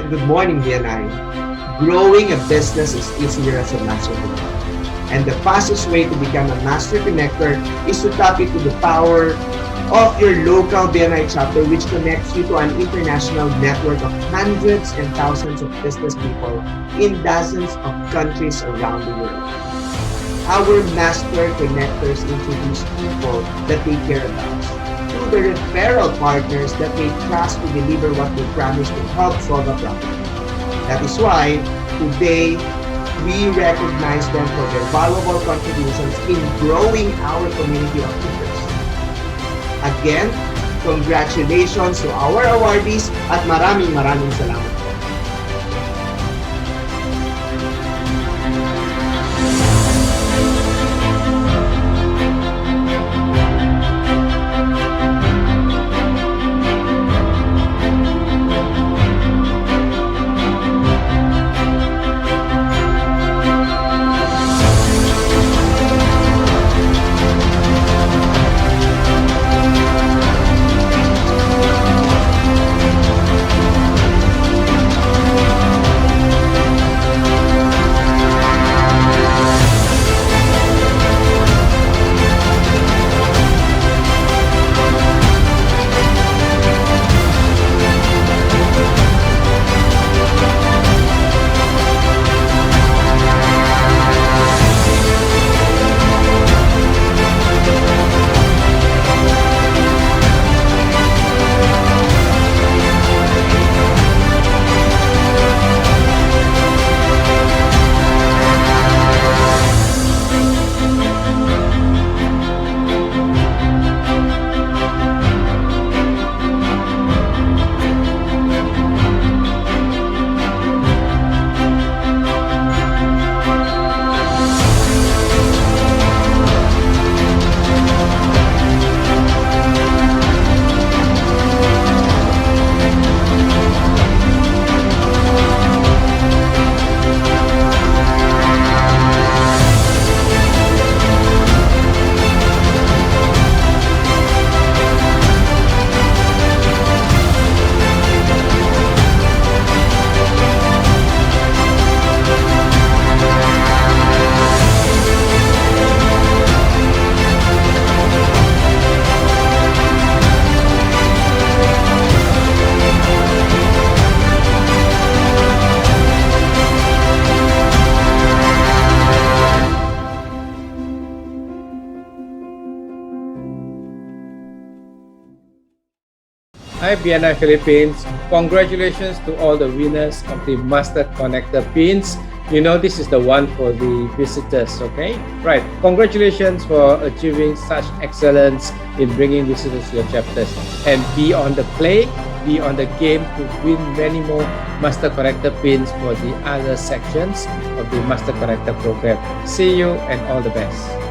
good morning, BNI. Growing a business is easier as a master connector. And the fastest way to become a master connector is to tap into the power of your local BNI chapter, which connects you to an international network of hundreds and thousands of business people in dozens of countries around the world. Our master connectors introduce people that they care about to the referral partners that they trust to deliver what they promise to help solve a problem. That is why today we recognize them for their valuable contributions in growing our community of teachers. Again, congratulations to our awardees at maraming salamat po. Hi BNI Philippines, congratulations to all the winners of the Master Connector pins. You know this is the one for the visitors, okay? Right, congratulations for achieving such excellence in bringing visitors to your chapters. And be on the play, be on the game to win many more Master Connector pins for the other sections of the Master Connector program. See you and all the best.